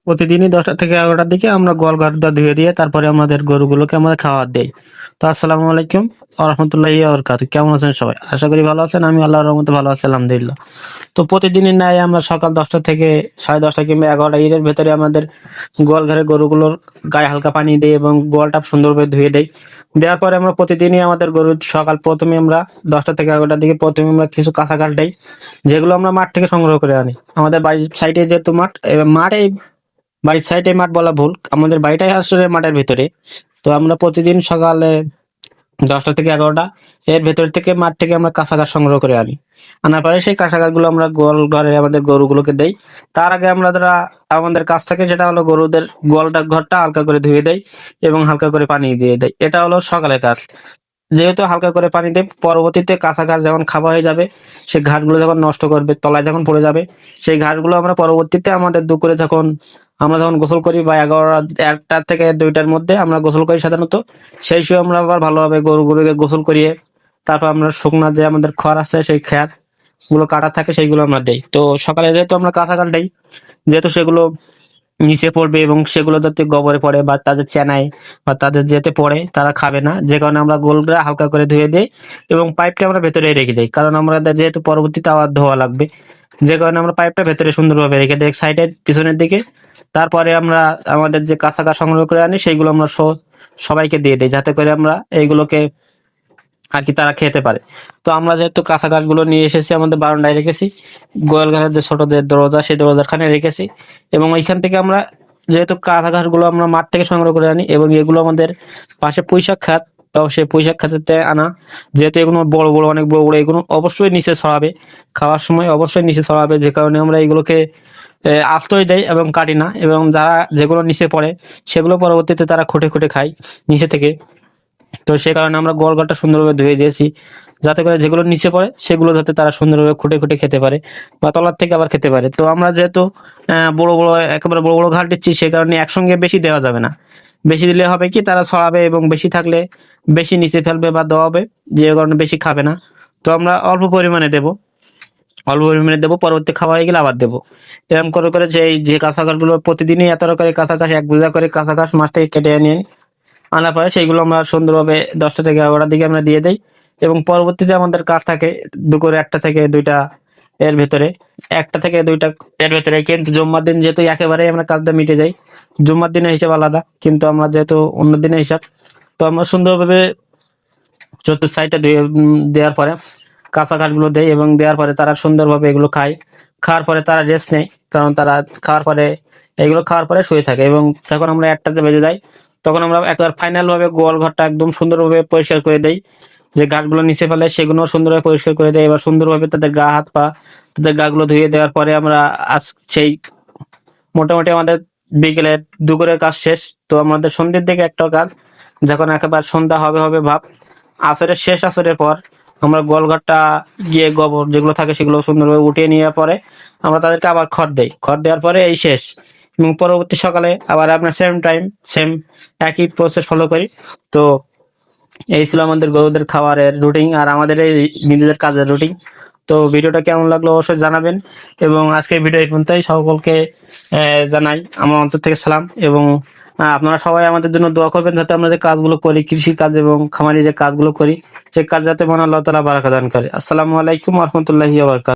প্রতিদিনই 10টা থেকে 11টার দিকে আমরা গোয়াল ঘরটা ধুয়ে দিয়ে তারপরে আমাদের গরুগুলোকে আমরা খাবার দেই। তো আসসালামু আলাইকুম ওয়া রাহমাতুল্লাহি ওয়া বারাকাতুহু। কেমন আছেন সবাই? আশা করি ভালো আছেন। আমি আল্লাহর রহমতে ভালো আছি আলহামদুলিল্লাহ। তো প্রতিদিনের ন্যায় আমরা সকাল 10টা থেকে 10:30 কিংবা 11টা এর ভেতরে আমাদের গোয়াল ঘরে গরুগুলোর গায়ে হালকা পানি দেই এবং গোয়ালটা সুন্দরভাবে ধুয়ে দেই। দেওয়ার পরে আমরা প্রতিদিনই আমাদের গরুর সকাল প্রথমে আমরা 10টা থেকে 11টার দিকে প্রথমে আমরা কিছু কাঁচা ঘাস দেই, যেগুলো আমরা মাঠ থেকে সংগ্রহ করে আনি। আমাদের বাড়ির সাইডে যেহেতু মাঠ, মাঠে বাড়ির সাইডে মাঠ বলা ভুল, আমাদের বাড়িটাই আসলে মাঠের ভিতরে। তো আমরা প্রতিদিন সকালে 10টা থেকে 11টা এর ভেতর থেকে মাঠ থেকে আমরা কাঁচা ঘাস সংগ্রহ করে আনি। আনার পরে সেই কাঁচা ঘাসগুলো আমরা গোয়াল ঘরে আমাদের গরুগুলোকে দেই। তার আগে আমরা যারা আমাদের কাছ থেকে যেটা হলো গরুদের গোয়ালটা ঘরটা হালকা করে ধুয়ে দেয় এবং হালকা করে পানি দিয়ে দেয়। এটা হলো সকালের কাজ। যেহেতু হালকা করে পানি দেয়, পরবর্তীতে কাঁচা ঘাস যখন খাওয়া হয়ে যাবে, সেই ঘাসগুলো যখন নষ্ট করবে, তলায় যখন পড়ে যাবে, সেই ঘাসগুলো আমরা পরবর্তীতে আমাদের দুপুরে আমরা যখন গোসল করি বা 1টা থেকে 2টার মধ্যে আমরা গোসল করি সাধারণত, সেই সময় আমরা আবার ভালোভাবে গরুগুলোকে গোসল করিয়ে তারপর আমরা শুকনা যে আমাদের খড় আছে সেই খ্যার গুলো কাটা থাকে সেইগুলো আমরা দেই। তো সকালে যেহেতু আমরা কাঁচা ঘাস দেই, যেহেতু সেগুলো নিচে পড়বে এবং সেগুলো যাতে গোবরে পড়ে বা তাদের চেনায় বা তাদের যেতে পড়ে তারা খাবে না, যে কারণে আমরা গোলটা হালকা করে ধুয়ে দেই এবং পাইপটা আমরা ভেতরে রেখে দেই, কারণ আমাদের যেহেতু পরবর্তীতে আবার ধোয়া লাগবে, যে কারণে আমরা পাইপটা ভেতরে সুন্দরভাবে রেখে দেই সাইডের পিছনের দিকে। তারপরে আমরা আমাদের যে কাঁচা ঘাস সংগ্রহ করে আনি সেইগুলো আমরা সবাইকে দিয়ে দিই, যাতে করে আমরা এইগুলোকে আর কি তারা খেতে পারে। তো আমরা যেহেতু কাঁচা ঘাসগুলো নিয়ে এসেছি আমাদের বারান্দায় রেখেছি, গোয়াল ঘরের যে ছোট যে দরজা সেই দরজার খানে রেখেছি, এবং ওইখান থেকে আমরা যেহেতু কাঁচা ঘাসগুলো আমরা মাঠ থেকে সংগ্রহ করে আনি এবং এগুলো আমাদের পাশে পুঁইশাক খাত, তো সেই পুঁইশাক খাতে আনা, যেহেতু এগুলো বড় বড় অনেক বড় বড়, এগুলো অবশ্যই নিচে ছড়াবে, খাওয়ার সময় অবশ্যই নিচে ছড়াবে, যে কারণে আমরা এগুলোকে আস্তই দেয় এবং কাটি না, এবং যারা যেগুলো নিচে পড়ে সেগুলো পরবর্তীতে তারা খুঁটে খুঁটে খায় নিচে থেকে। তো সে কারণে আমরা গোয়ালঘরটা সুন্দরভাবে ধুয়ে দিয়েছি, যাতে করে যেগুলো নিচে পড়ে সেগুলো যাতে তারা সুন্দরভাবে খুঁটে খুঁটে খেতে পারে বা তলার থেকে আবার খেতে পারে। তো আমরা যেহেতু বড় বড় একেবারে বড় বড় ঘাট দিচ্ছি, সে কারণে একসঙ্গে বেশি দেওয়া যাবে না। বেশি দিলে হবে কি তারা ছড়াবে এবং বেশি থাকলে বেশি নিচে ফেলবে বা দেওয়াবে, যে কারণে বেশি খাবে না। তো আমরা অল্প পরিমাণে দেবো, পরবর্তী খাওয়া হয়ে গেলে আবার দেবো। এরকম করে করে যে কাঁচা ঘাসগুলো প্রতিদিনই এত করে কাঁচা ঘাস, 1 বোঝা করে কাঁচা ঘাস মাছ থেকে কেটে নিয়ে আনার পরে সেইগুলো আমরা সুন্দরভাবে 10টা থেকে 11টার দিকে আমরা দিয়ে দেই, এবং পরবর্তীতে আমাদের কাজ থাকে দুপুরে 1টা থেকে 2টা এর ভেতরে, 1টা থেকে 2টা এর ভেতরে। কিন্তু জুম্মার দিন যেহেতু একেবারেই আমরা কাজটা মিটে যাই, জুম্মার দিনের হিসাব আলাদা, কিন্তু আমরা যেহেতু অন্য দিনের হিসাব, তো আমরা সুন্দরভাবে চতুর্থ সাইডটা ধুয়ে দেওয়ার পরে কাঁচা ঘাসগুলো দেয় এবং দেওয়ার পরে তারা সুন্দরভাবে এগুলো খায়। খাওয়ার পরে তারা রেস্ট নেয়, কারণ তারা খাওয়ার পরে শুয়ে থাকে, এবং যখন আমরা 1টাতে বেজে যাই তখন আমরা একবার ফাইনাল ভাবে গোয়াল ঘরটা একদম সুন্দরভাবে পরিষ্কার করে দেই। যে ঘাসগুলো নিচে ফেলে সেগুলো সুন্দরভাবে পরিষ্কার করে দেয়, এবার সুন্দরভাবে তাদের গা হাত পা তাদের গাগুলো ধুয়ে দেওয়ার পরে আমরা সেই মোটামুটি আমাদের বিকেলের দুপুরের কাজ শেষ। তো আমাদের সন্ধ্যের দিকে একটা কাজ, যখন একেবারে সন্ধ্যা হবে হবে ভাব, আসরের পর আমরা গোয়ালঘরটা গিয়ে গোবর যেগুলো থাকে সেগুলো সুন্দরভাবে উঠিয়ে নেওয়ার পরে আমরা তাদেরকে আবার খড় দেই। খড় দেওয়ার পরে এই শেষ, এবং পরবর্তী সকালে আবার আমরা সেম একই প্রসেস ফলো করি। তো এই ছিল আমাদের গরুদের খাবারের রুটিন আর আমাদের এই নিজেদের কাজের রুটিন। তো ভিডিওটা কেমন লাগলো অবশ্যই জানাবেন, এবং আজকের ভিডিও এই পর্যন্তই। সকলকে জানাই আমার অন্তর থেকে সালাম, এবং আপনারা সবাই আমাদের জন্য দোয়া করবেন, যাতে আমরা যে কাজগুলো করি, কৃষি কাজ এবং খামারি যে কাজগুলো করি, সে কাজ যাতে মনে আল্লাহ তাআলা বারাকা দান করে। আসসালামু আলাইকুম ওয়া রাহমাতুল্লাহি ওয়া বারাকাতুহু।